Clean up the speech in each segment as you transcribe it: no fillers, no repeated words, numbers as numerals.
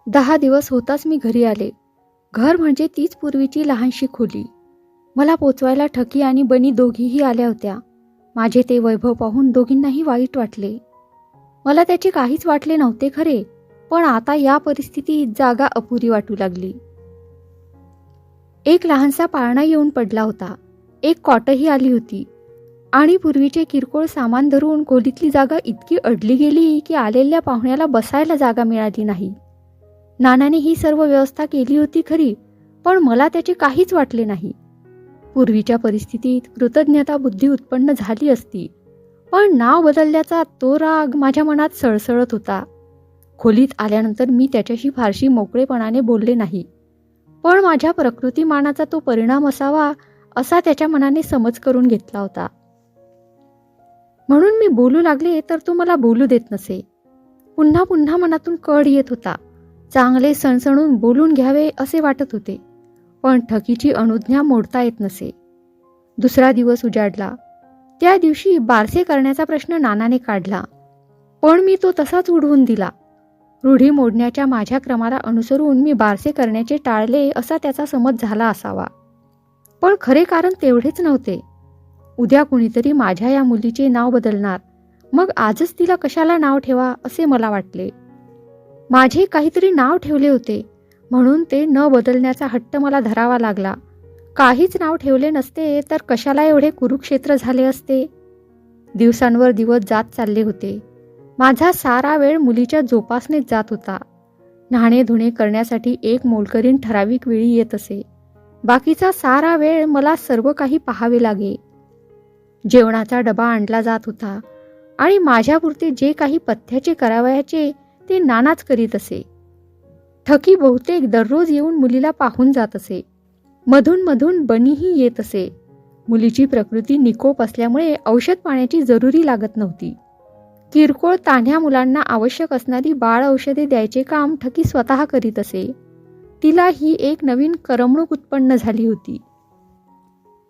10 दिवस होताच मी घरी आले. घर म्हणजे तीच पूर्वीची लहानशी खोली. मला पोचवायला ठकी आणि बनी दोघीही आल्या होत्या. माझे ते वैभव पाहून दोघींनाही वाईट वाटले. मला त्याचे काहीच वाटले नव्हते खरे, पण आता या परिस्थितीत जागा अपुरी वाटू लागली. एक लहानसा पाळणा येऊन पडला होता. एक कॉटही आली होती आणि पूर्वीचे किरकोळ सामान धरून खोलीतली जागा इतकी अडली गेली की आलेल्या पाहुण्याला बसायला जागा मिळाली नाही. नानाने ही सर्व व्यवस्था केली होती खरी, पण मला त्याचे काहीच वाटले नाही. पूर्वीच्या परिस्थितीत कृतज्ञता बुद्धी उत्पन्न झाली असती, पण नाव बदलल्याचा तो राग माझ्या मनात सळसळत होता. खोलीत आल्यानंतर मी त्याच्याशी फारशी मोकळेपणाने बोलले नाही, पण माझ्या प्रकृतिमानाचा तो परिणाम असावा असा त्याच्या मनाने समज करून घेतला होता. म्हणून मी बोलू लागले तर तो मला बोलू देत नसे. पुन्हा पुन्हा मनातून कळ येत होता. चांगले सणसणून बोलून घ्यावे असे वाटत होते, पण ठकीची अनुज्ञा मोडता येत नसे. दुसरा दिवस उजाडला. त्या दिवशी बारसे करण्याचा प्रश्न नानाने काढला, पण मी तो तसाच उडवून दिला. रूढी मोडण्याच्या माझ्या क्रमाला अनुसरून मी बारसे करण्याचे टाळले असा त्याचा समज झाला असावा, पण खरे कारण तेवढेच नव्हते. उद्या कुणीतरी माझ्या या मुलीचे नाव बदलणार, मग आजच तिला कशाला नाव ठेवा असे मला वाटले. माझे काहीतरी नाव ठेवले होते, म्हणून ते न बदलण्याचा हट्ट मला धरावा लागला. काहीच नाव ठेवले नसते तर कशाला एवढे कुरुक्षेत्र झाले असते. दिवसांवर दिवस जात चालले होते. माझा सारा वेळ मुलीच्या जोपासनेत जात होता. न्हाणे धुणे करण्यासाठी एक मोलकरीण ठराविक वेळी येत असे. बाकीचा सारा वेळ मला सर्व काही पाहावे लागे. जेवणाचा डबा आणला जात होता आणि माझ्यापुरते जे काही पथ्याचे करावयाचे ते नानाच करीत असे. ठकी बहुतेक दररोज येऊन मुलीला पाहून जात असे. मधून मधून बनीही येत असे. मुलीची प्रकृती निकोप असल्यामुळे औषध पाण्याची जरुरी लागत नव्हती. किरकोळ तान्ह्या मुलांना आवश्यक असणारी बाळ औषधे द्यायचे काम ठकी स्वतः करीत असे. तिला ही एक नवीन करमणूक उत्पन्न झाली होती.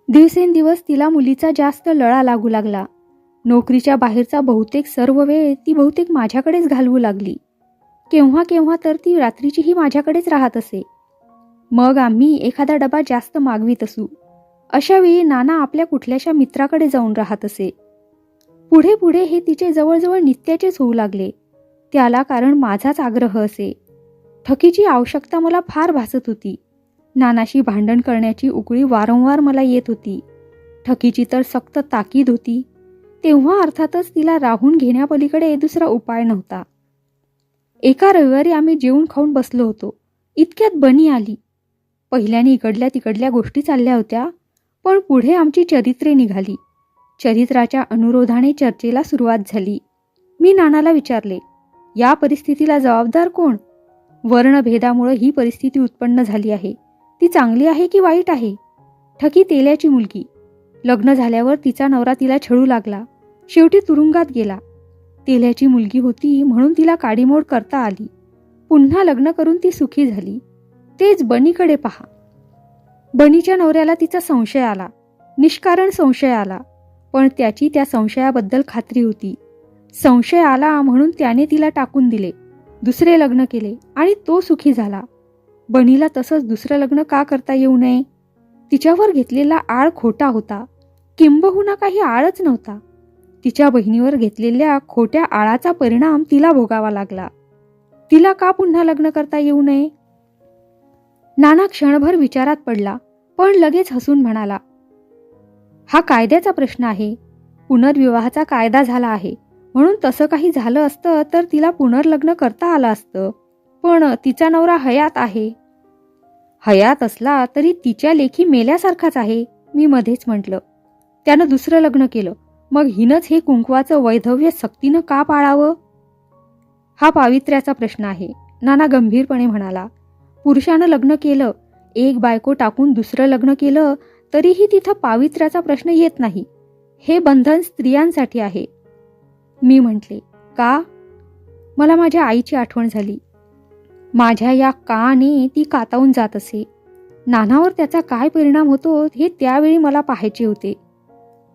दिवसेंदिवस तिला मुलीचा जास्त लळा लागू लागला. नोकरीच्या बाहेरचा बहुतेक सर्व वेळ ती बहुतेक माझ्याकडेच घालवू लागली. केव्हा केव्हा तर ती रात्रीचीही माझ्याकडेच राहत असे. मग आम्ही एखादा डबा जास्त मागवीत असू. अशा वेळी नाना आपल्या कुठल्याशा मित्राकडे जाऊन राहत असे. पुढे पुढे हे तिचे जवळजवळ नित्याचेच होऊ लागले. त्याला कारण माझाच आग्रह असे. ठकीची आवश्यकता मला फार भासत होती. नानाशी भांडण करण्याची उकळी वारंवार मला येत होती. ठकीची तर सक्त ताकीद होती. तेव्हा अर्थातच तिला राहून घेण्यापलीकडे दुसरा उपाय नव्हता. एका रविवारी आम्ही जेवून खाऊन बसलो होतो. इतक्यात बनी आली. पहिल्याने इकडल्या तिकडल्या गोष्टी चालल्या होत्या, पण पुढे आमची चरित्रे निघाली. चरित्राच्या अनुरोधाने चर्चेला सुरुवात झाली. मी नानाला विचारले, या परिस्थितीला जबाबदार कोण? वर्णभेदामुळे ही परिस्थिती उत्पन्न झाली आहे. ती चांगली आहे की वाईट आहे? ठकी तेल्याची मुलगी. लग्न झाल्यावर तिचा नवरा तिला छळू लागला. शेवटी तुरुंगात गेला. तेल्याची मुलगी होती म्हणून तिला काडीमोड करता आली. पुन्हा लग्न करून ती सुखी झाली. तेच बनीकडे पहा. बनीच्या नवऱ्याला तिचा संशय आला. निष्कारण संशय आला, पण त्याची त्या संशयाबद्दल खात्री होती. संशय आला म्हणून त्याने तिला टाकून दिले. दुसरे लग्न केले आणि तो सुखी झाला. बनीला तसंच दुसरं लग्न का करता येऊ नये? तिच्यावर घेतलेला आळ खोटा होता, किंबहुना काही आळच नव्हता. तिच्या बहिणीवर घेतलेल्या खोट्या आळाचा परिणाम तिला भोगावा लागला. तिला का पुन्हा लग्न करता येऊ नये? नाना क्षणभर विचारात पडला, पण लगेच हसून म्हणाला, हा कायद्याचा प्रश्न आहे. पुनर्विवाहाचा कायदा झाला आहे, म्हणून तसं काही झालं असतं तर तिला पुनर्लग्न करता आलं असतं. पण तिचा नवरा हयात आहे. हयात असला तरी तिच्या लेखी मेल्यासारखाच आहे, मी मध्येच म्हटलं. त्यानं दुसरं लग्न केलं, मग हिनंच हे कुंकवाचं वैधव्य सक्तीनं का पाळावं? हा पावित्र्याचा प्रश्न आहे, नाना गंभीरपणे म्हणाला. पुरुषानं लग्न केलं, एक बायको टाकून दुसरं लग्न केलं तरीही तिथं पावित्र्याचा प्रश्न येत नाही. हे बंधन स्त्रियांसाठी आहे. मी म्हटले, का? मला माझ्या आईची आठवण झाली. माझ्या या काने ती कातावून जात असे. नानावर त्याचा काय परिणाम होतो हे त्यावेळी मला पाहायचे होते.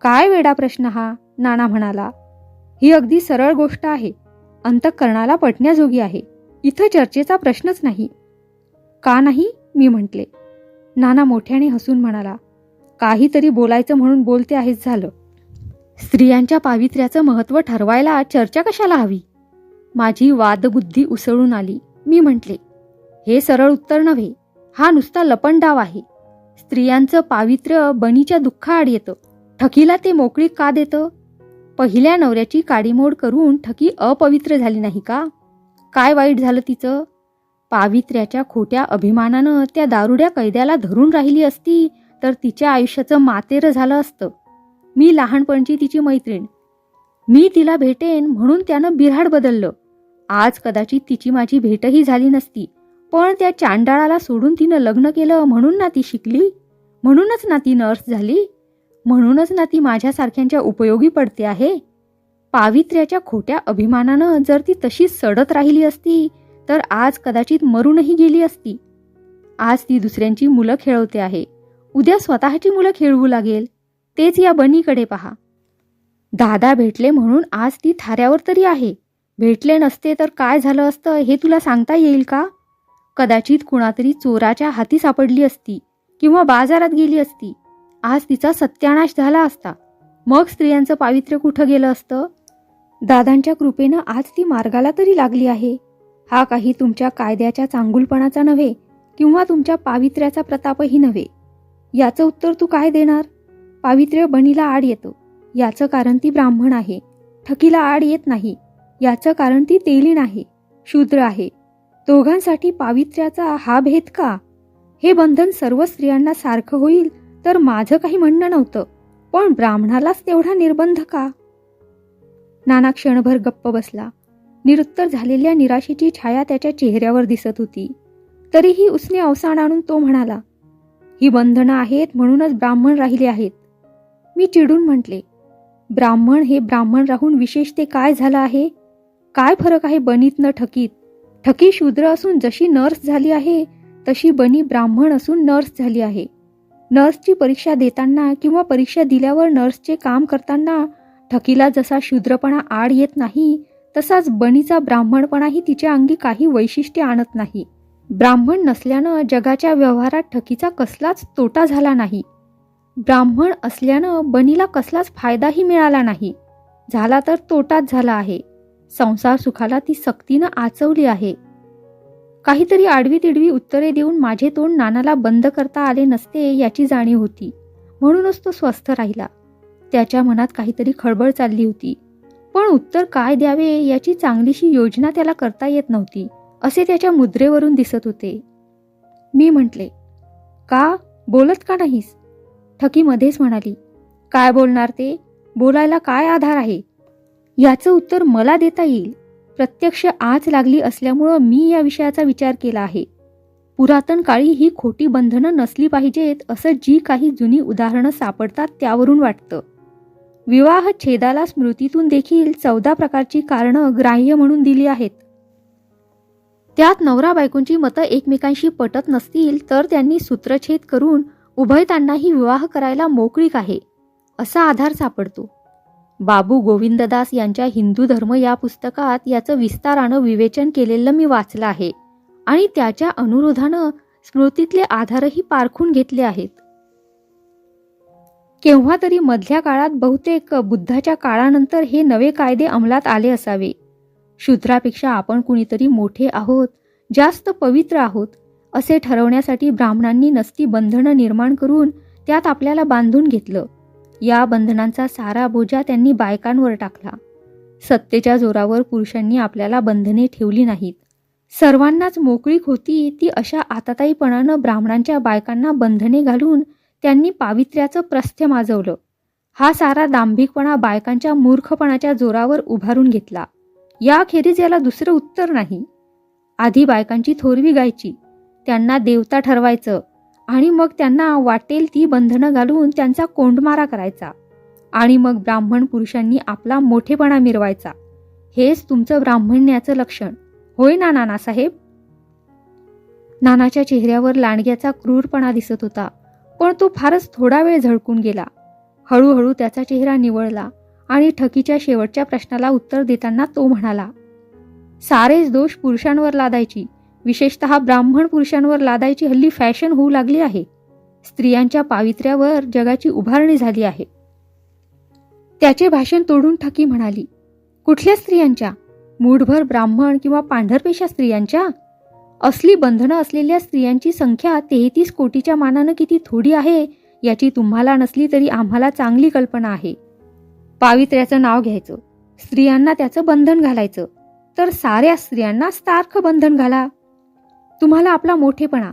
काय वेडा प्रश्न हा, नाना म्हणाला. ही अगदी सरळ गोष्ट आहे. अंतःकरणाला पटण्याजोगी आहे. इथं चर्चेचा प्रश्नच नाही. का नाही, मी म्हटले. नाना मोठ्याने हसून म्हणाला, काहीतरी बोलायचं म्हणून बोलते आहेस झालं. स्त्रियांच्या पावित्र्याचं महत्त्व ठरवायला चर्चा कशाला हवी? माझी वादबुद्धी उसळून आली. मी म्हटले, हे सरळ उत्तर नव्हे, हा नुसता लपंडाव आहे. स्त्रियांचं पावित्र्य बनीच्या दुःखाआड येतं. ठकीला ते मोकळी का देतं? पहिल्या नवऱ्याची काडीमोड करून ठकी अपवित्र झाली नाही का? काय वाईट झालं तिचं? पावित्र्याच्या खोट्या अभिमानानं त्या दारुड्या कैद्याला धरून राहिली असती तर तिच्या आयुष्याचं मातेरं झालं असतं. मी लहानपणची तिची मैत्रीण. मी तिला भेटेन म्हणून त्यानं बिऱ्हाड बदललं. आज कदाचित तिची माझी भेटही झाली नसती, पण त्या चांडाळाला सोडून तिनं लग्न केलं म्हणून ना ती शिकली, म्हणूनच ना ती नर्स झाली, म्हणूनच ना ती माझ्यासारख्यांच्या उपयोगी पडते आहे. पावित्र्याच्या खोट्या अभिमानानं जर ती तशीच सडत राहिली असती तर आज कदाचित मरूनही गेली असती. आज ती दुसऱ्यांची मुलं खेळवते आहे, उद्या स्वतःची मुलं खेळवू लागेल. तेच या बनीकडे पहा. दादा भेटले म्हणून आज ती थाऱ्यावर तरी आहे. भेटले नसते तर काय झालं असतं हे तुला सांगता येईल का? कदाचित कुणातरी चोराच्या हाती सापडली असती किंवा बाजारात गेली असती. आज तिचा सत्यानाश झाला असता. मग स्त्रियांचं पावित्र्य कुठं गेलं असतं? दादांच्या कृपेनं आज ती मार्गाला तरी लागली आहे. हा काही तुमच्या कायद्याच्या चांगुलपणाचा नव्हे किंवा तुमच्या पावित्र्याचा प्रतापही नव्हे. याचं उत्तर तू काय देणार? पावित्र्य बनीला आड येतं, याचं कारण ती ब्राह्मण आहे. ठकीला आड येत नाही, याचं कारण ती तेलीन आहे, शूद्र आहे. दोघांसाठी पावित्र्याचा हा भेद का? हे बंधन सर्व स्त्रियांना सारखं होईल तर माझं काही म्हणणं नव्हतं, पण ब्राह्मणालाच तेवढा निर्बंध का? नाना क्षणभर गप्प बसला. निरुत्तर झालेल्या निराशेची छाया त्याच्या चेहऱ्यावर दिसत होती. तरीही उसने अवसान आणून तो म्हणाला, ही बंधनं आहेत म्हणूनच ब्राह्मण राहिले आहेत. मी चिडून म्हटले, ब्राह्मण हे ब्राह्मण राहून विशेष ते काय झालं आहे? काय फरक आहे बनीत न ठकीत? ठकी शूद्र असून जशी नर्स झाली आहे तशी बनी ब्राह्मण असून नर्स झाली आहे. नर्सची परीक्षा देताना किंवा परीक्षा दिल्यावर नर्सचे काम करताना ठकीला जसा शूद्रपणा आड येत नाही तसाच बनीचा ब्राह्मणपणाही तिच्या अंगी काही वैशिष्ट्य आणत नाही. ब्राह्मण नसल्यानं जगाच्या व्यवहारात ठकीचा कसलाच तोटा झाला नाही. ब्राह्मण असल्यानं बनीला कसलाच फायदाही मिळाला नाही. झाला तर तोटाच झाला आहे. संसार सुखाला ती सक्तीनं आचवली आहे. काहीतरी आडवी तिडवी उत्तरे देऊन माझे तोंड नानाला बंद करता आले नसते याची जाणीव होती, म्हणूनच तो स्वस्थ राहिला. त्याच्या मनात काहीतरी खळबळ चालली होती, पण उत्तर काय द्यावे याची चांगलीशी योजना त्याला करता येत नव्हती असे त्याच्या मुद्रेवरून दिसत होते. मी म्हटले, का बोलत का नाहीस? ठकी मध्येच म्हणाली, काय बोलणार ते? बोलायला काय आधार आहे? याचं उत्तर मला देता येईल. प्रत्यक्ष आच लागली असल्यामुळं मी या विषयाचा विचार केला आहे. पुरातन काळी ही खोटी बंधनं नसली पाहिजेत असं जी काही जुनी उदाहरणं सापडतात त्यावरून वाटतं. विवाह छेदाला स्मृतीतून देखील 14 प्रकारची कारणं ग्राह्य म्हणून दिली आहेत. त्यात नवरा बायकोंची मतं एकमेकांशी पटत नसतील तर त्यांनी सूत्रछेद करून उभयतांनाही विवाह करायला मोकळीक आहे असा आधार सापडतो. बाबू गोविंददास यांच्या हिंदू धर्म या पुस्तकात याचं विस्तारानं विवेचन केलेलं मी वाचलं आहे आणि त्याच्या अनुरोधानं स्मृतीतले आधारही पारखून घेतले आहेत. केव्हा तरी मधल्या काळात बहुतेक बुद्धाच्या काळानंतर हे नवे कायदे अंमलात आले असावे. शूद्रापेक्षा आपण कुणीतरी मोठे आहोत, जास्त पवित्र आहोत असे ठरवण्यासाठी ब्राह्मणांनी नसती बंधनं निर्माण करून त्यात आपल्याला बांधून घेतलं. या बंधनांचा सारा बोजा त्यांनी बायकांवर टाकला. सत्तेच्या जोरावर पुरुषांनी आपल्याला बंधने ठेवली नाहीत. सर्वांनाच मोकळीक होती ती अशा आताताईपणानं ब्राह्मणांच्या बायकांना बंधने घालून त्यांनी पावित्र्याचं प्रस्थ्य माजवलं. हा सारा दांभिकपणा बायकांच्या मूर्खपणाच्या जोरावर उभारून घेतला. याखेरीज याला दुसरं उत्तर नाही. आधी बायकांची थोरवी गायची, त्यांना देवता ठरवायचं आणि मग त्यांना वाटेल ती बंधनं घालून त्यांचा कोंडमारा करायचा आणि मग ब्राह्मण पुरुषांनी आपला मोठेपणा मिरवायचा. हेच तुमचं ब्राह्मण्याचं लक्षण होय ना नानासाहेब? नानाच्या चेहऱ्यावर लांडग्याचा क्रूरपणा दिसत होता, पण तो फारच थोडा वेळ झळकून गेला. हळूहळू त्याचा चेहरा निवळला आणि ठकीच्या शेवटच्या प्रश्नाला उत्तर देताना तो म्हणाला, सारेच दोष पुरुषांवर लादायची, विशेषतः ब्राह्मण पुरुषांवर लादायची हल्ली फॅशन होऊ लागली आहे. स्त्रियांच्या पावित्र्यावर जगाची उभारणी झाली आहे. त्याचे भाषण तोडून ठकी म्हणाली, कुठल्या स्त्रियांच्या? मूठभर ब्राह्मण किंवा पांढरपेशा स्त्रियांच्या? असली बंधनं असलेल्या स्त्रियांची संख्या 33 कोटीच्या मानानं किती थोडी आहे याची तुम्हाला नसली तरी आम्हाला चांगली कल्पना आहे. पावित्र्याचं नाव घ्यायचं, स्त्रियांना त्याचं बंधन घालायचं, तर साऱ्या स्त्रियांना सारखं बंधन घाला. तुम्हाला आपला मोठेपणा,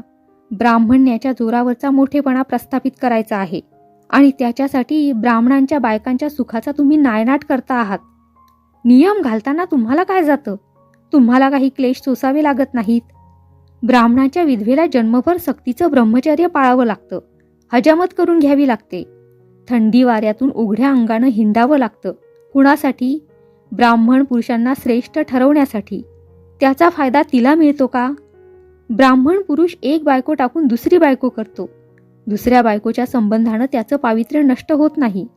ब्राह्मण्याच्या जोरावरचा मोठेपणा प्रस्थापित करायचा आहे आणि त्याच्यासाठी ब्राह्मणांच्या बायकांच्या सुखाचा तुम्ही नायनाट करता आहात. नियम घालताना तुम्हाला काय जातं? तुम्हाला काही क्लेश सोसावे लागत नाहीत. ब्राह्मणाच्या विधवेला जन्मभर सक्तीचं ब्रह्मचर्य पाळावं लागतं, हजामत करून घ्यावी लागते, थंडी वाऱ्यातून उघड्या अंगानं हिंडावं लागतं. कुणासाठी? ब्राह्मण पुरुषांना श्रेष्ठ ठरवण्यासाठी. त्याचा फायदा तिला मिळतो का? ब्राह्मण पुरुष एक बायको टाकून दुसरी बायको करतो. दुसऱ्या बायकोच्या संबंधानं त्याचं पावित्र्य नष्ट होत नाही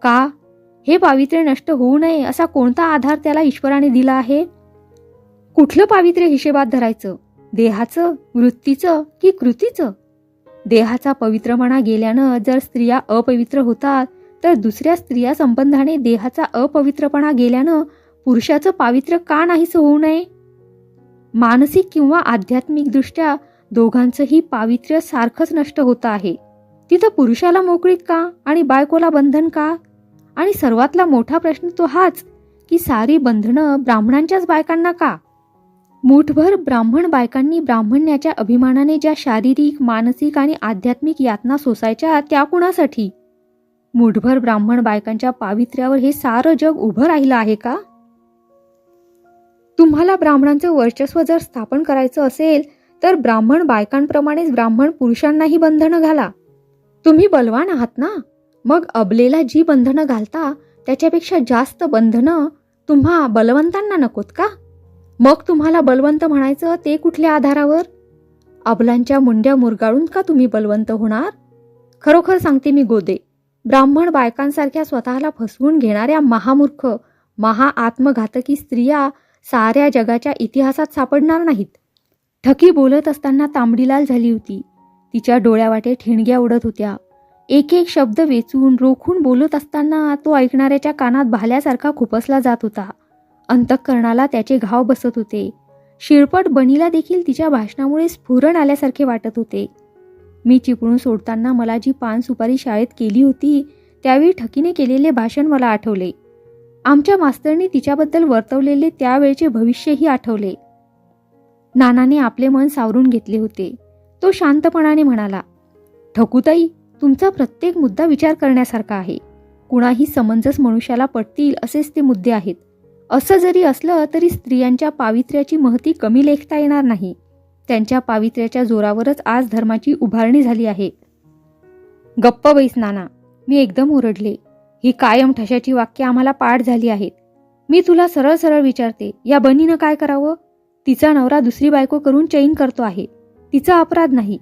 का? हे पावित्र्य नष्ट होऊ नये असा कोणता आधार त्याला ईश्वराने दिला आहे? कुठलं पावित्र्य हिशेबात धरायचं? देहाचं, वृत्तीचं की कृतीचं? देहाचा पवित्रपणा गेल्यानं जर स्त्रिया अपवित्र होतात, तर दुसऱ्या स्त्रिया संबंधाने देहाचा अपवित्रपणा गेल्यानं पुरुषाचं पावित्र्य का नाहीसं होऊ नये? मानसिक किंवा आध्यात्मिक दृष्ट्या दोघांचंही पावित्र्य सारखंच नष्ट होतं आहे. तिथं पुरुषाला मोकळीक का आणि बायकोला बंधन का? आणि सर्वातला मोठा प्रश्न तो हाच की सारी बंधनं ब्राह्मणांच्याच बायकांना का? मूठभर ब्राह्मण बायकांनी ब्राह्मण्याच्या अभिमानाने ज्या शारीरिक, मानसिक आणि आध्यात्मिक यातना सोसायच्या त्या कुणासाठी? मूठभर ब्राह्मण बायकांच्या पावित्र्यावर हे सारं जग उभं राहिलं आहे का? तुम्हाला ब्राह्मणांचं वर्चस्व जर स्थापन करायचं असेल तर ब्राह्मण बायकांप्रमाणेच ब्राह्मण पुरुषांनाही बंधनं घाला. तुम्ही बलवान आहात ना, मग अबलेला जी बंधनं घालता त्याच्यापेक्षा जास्त बंधनं तुम्हा बलवंतांना नकोत का? मग तुम्हाला बलवंत म्हणायचं ते कुठल्या आधारावर? अबलांच्या मुंड्या मुरगाळून का तुम्ही बलवंत होणार? खरोखर सांगते मी गोदे, ब्राह्मण बायकांसारख्या स्वतःला फसवून घेणाऱ्या महामूर्ख, आत्मघातकी स्त्रिया साऱ्या जगाच्या इतिहासात सापडणार नाहीत. ठकी बोलत असताना तांबडीलाल झाली होती. तिच्या डोळ्यावाटे ठिणग्या उडत होत्या. एक एक शब्द वेचून रोखून बोलत असताना तो ऐकणाऱ्याच्या कानात भाल्यासारखा खुपसला जात होता. अंतःकरणाला त्याचे घाव बसत होते. शिरपट बनीला देखील तिच्या भाषणामुळे स्फुरण आल्यासारखे वाटत होते. मी चिपळूण सोडताना मला जी पान सुपारी शाळेत केली होती त्यावेळी ठकीने केलेले भाषण मला आठवले. आमच्या मास्तरनी तिच्याबद्दल वर्तवलेले त्यावेळचे भविष्यही आठवले. नानाने आपले मन सावरून घेतले होते. तो शांतपणाने म्हणाला, ठकूताई, तुमचा प्रत्येक मुद्दा विचार करण्यासारखा आहे. कुणाही समंजस मनुष्याला पटतील असेच ते मुद्दे आहेत. असं जरी असलं तरी स्त्रियांच्या पावित्र्याची महती कमी लेखता येणार नाही. त्यांच्या पावित्र्याच्या जोरावरच आज धर्माची उभारणी झाली आहे. गप्प बैस नाना, मी एकदम ओरडले. ही कायम ठशाची वाक्य आम्हाला पाठ झाली आहेत. मी तुला सरळ सरळ विचारते, या बनीनं काय करावं? तिचा नवरा दुसरी बायको करून चैन करतो आहे. तिचा अपराध नाही.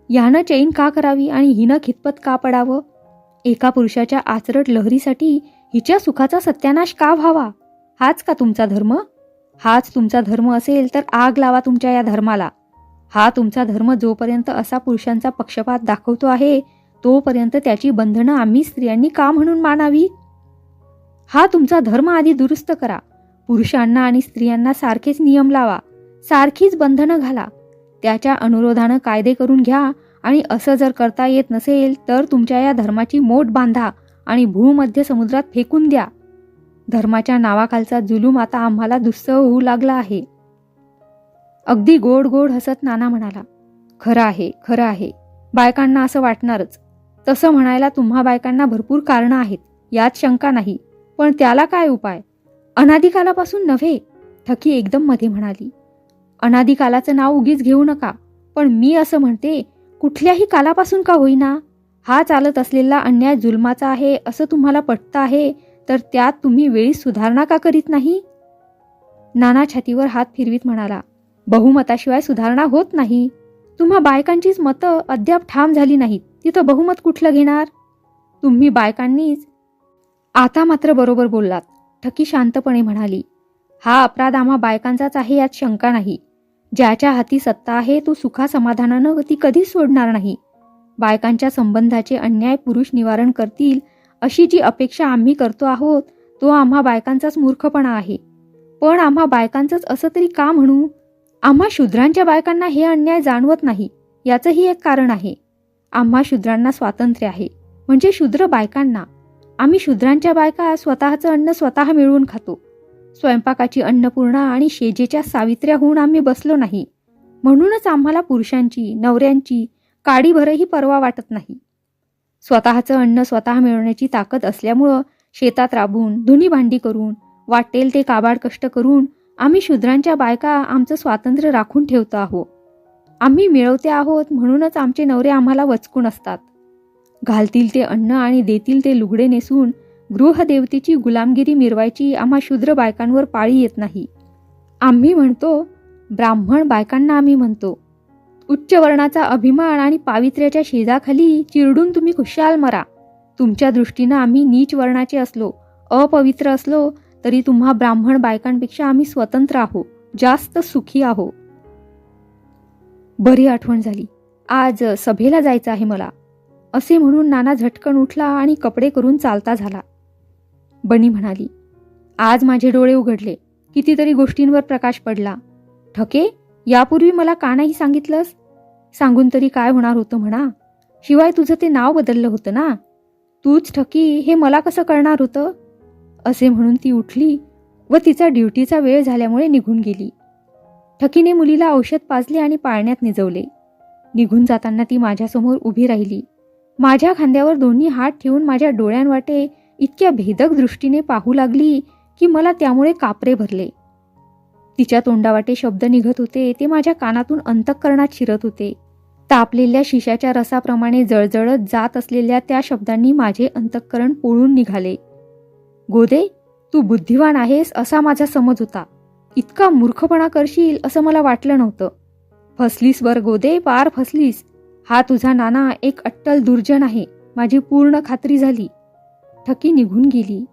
यानं चैन का करावी आणि हिनं खितपत का पडावं? एका पुरुषाच्या आचरट लहरीसाठी हिच्या सुखाचा सत्यानाश का व्हावा? हाच का तुमचा धर्म? हाच तुमचा धर्म असेल तर आग लावा तुमच्या या धर्माला. हा तुमचा धर्म जोपर्यंत असा पुरुषांचा पक्षपात दाखवतो आहे तोपर्यंत त्याची बंधनं आम्ही स्त्रियांनी का म्हणून मानावी? हा तुमचा धर्म आधी दुरुस्त करा. पुरुषांना आणि स्त्रियांना सारखेच नियम लावा, सारखीच बंधनं घाला. त्याच्या अनुरोधानं कायदे करून घ्या आणि असं जर करता येत नसेल तर तुमच्या या धर्माची मोठ बांधा आणि भूमध्य समुद्रात फेकून द्या. धर्माच्या नावाखालचा जुलूम आता आम्हाला दुस्सह होऊ लागला आहे. अगदी गोड गोड हसत नाना म्हणाला, खरं आहे, खरं आहे. बायकांना असं वाटणारच. तसं म्हणायला तुम्हा बायकांना भरपूर कारणं आहेत, यात शंका नाही. पण त्याला काय उपाय? अनादिकालापासून नव्हे, ठकी एकदम मध्ये म्हणाली. अनादिकालाचं नाव उगीच घेऊ नका. पण मी असं म्हणते, कुठल्याही कालापासून का होईना हा चालत असलेला अन्याय जुलमाचा आहे असं तुम्हाला पटतं आहे तर त्यात तुम्ही वेळी सुधारणा का करीत नाही? नाना छातीवर हात फिरवीत म्हणाला, बहुमताशिवाय सुधारणा होत नाही. तुम्हा बायकांचीच मतं अद्याप ठाम झाली नाहीत, तिथं बहुमत कुठलं घेणार? तुम्ही बायकांनीच. आता मात्र बरोबर बोललात, ठकी शांतपणे म्हणाली. हा अपराध आम्हा बायकांचाच आहे यात शंका नाही. ज्याच्या हाती सत्ता आहे तो सुखासमाधानानं ती कधीच सोडणार नाही. बायकांच्या संबंधाचे अन्याय पुरुष निवारण करतील अशी जी अपेक्षा आम्ही करतो आहोत तो आम्हा बायकांचाच मूर्खपणा आहे. पण आम्हा बायकांचंच असं तरी का म्हणू? आम्हा शूद्रांच्या बायकांना हे अन्याय जाणवत नाही याचंही एक कारण आहे. आम्हा शूद्रांना स्वातंत्र्य आहे, म्हणजे शूद्र बायकांना. आम्ही शूद्रांच्या बायका स्वतःचं अन्न स्वतः मिळवून खातो. स्वयंपाकाची अन्नपूर्णा आणि शेजेच्या सावित्र्या होऊन आम्ही बसलो नाही. म्हणूनच आम्हाला पुरुषांची, नवऱ्यांची काडीभरही पर्वा वाटत नाही. स्वतःचं अन्न स्वतः मिळवण्याची ताकद असल्यामुळं शेतात राबून, धुनी भांडी करून, वाटेल ते काबाड कष्ट करून आम्ही शूद्रांच्या बायका आमचं स्वातंत्र्य राखून ठेवतो आहोत. आम्ही मिळवते आहोत म्हणूनच आमचे नवरे आम्हाला वचकून असतात. घालतील ते अन्न आणि देतील ते लुगडे नेसून गृहदेवतेची गुलामगिरी मिरवायची आम्हा शूद्र बायकांवर पाळी येत नाही. आम्ही म्हणतो, ब्राह्मण बायकांना आम्ही म्हणतो, उच्च वर्णाचा अभिमान आणि पावित्र्याच्या शेजाखाली चिरडून तुम्ही खुशाल मरा. तुमच्या दृष्टीनं आम्ही नीच वर्णाचे असलो, अपवित्र असलो तरी तुम्हा ब्राह्मण बायकांपेक्षा आम्ही स्वतंत्र आहो, जास्त सुखी आहो. बरी आठवण झाली. आज सभेला जायचं आहे मला, असे म्हणून नाना झटकन उठला आणि कपडे करून चालता झाला. बनी म्हणाली, आज माझे डोळे उघडले. कितीतरी गोष्टींवर प्रकाश पडला. ठके, यापूर्वी मला का नाही सांगितलंस? सांगून तरी काय होणार होतं म्हणा. शिवाय तुझं ते नाव बदललं होतं ना. तूच ठकी हे मला कसं कळणार होतं? असे म्हणून ती उठली व तिचा ड्युटीचा वेळ झाल्यामुळे निघून गेली. ठकीने मुलीला औषध पाजले आणि पाळण्यात निजवले. निघून जाताना ती माझ्यासमोर उभी राहिली. माझ्या खांद्यावर दोन्ही हात ठेवून माझ्या डोळ्यांवाटे इतक्या भेदक दृष्टीने पाहू लागली की मला त्यामुळे कापरे भरले. तिच्या तोंडावाटे शब्द निघत होते ते माझ्या कानातून अंतःकरणात शिरत होते. तापलेल्या शिशाच्या रसाप्रमाणे जळजळत जात असलेल्या त्या शब्दांनी माझे अंतःकरण पोळून निघाले. गोदे, तू बुद्धिवान आहेस असा माझा समज होता. इतका मूर्खपणा करशील असं मला वाटलं नव्हतं. फसलीस वर गोदे, पार फसलीस. हा तुझा नाना एक अट्टल दुर्जन आहे, माझी पूर्ण खात्री झाली. ठकी निघून गेली.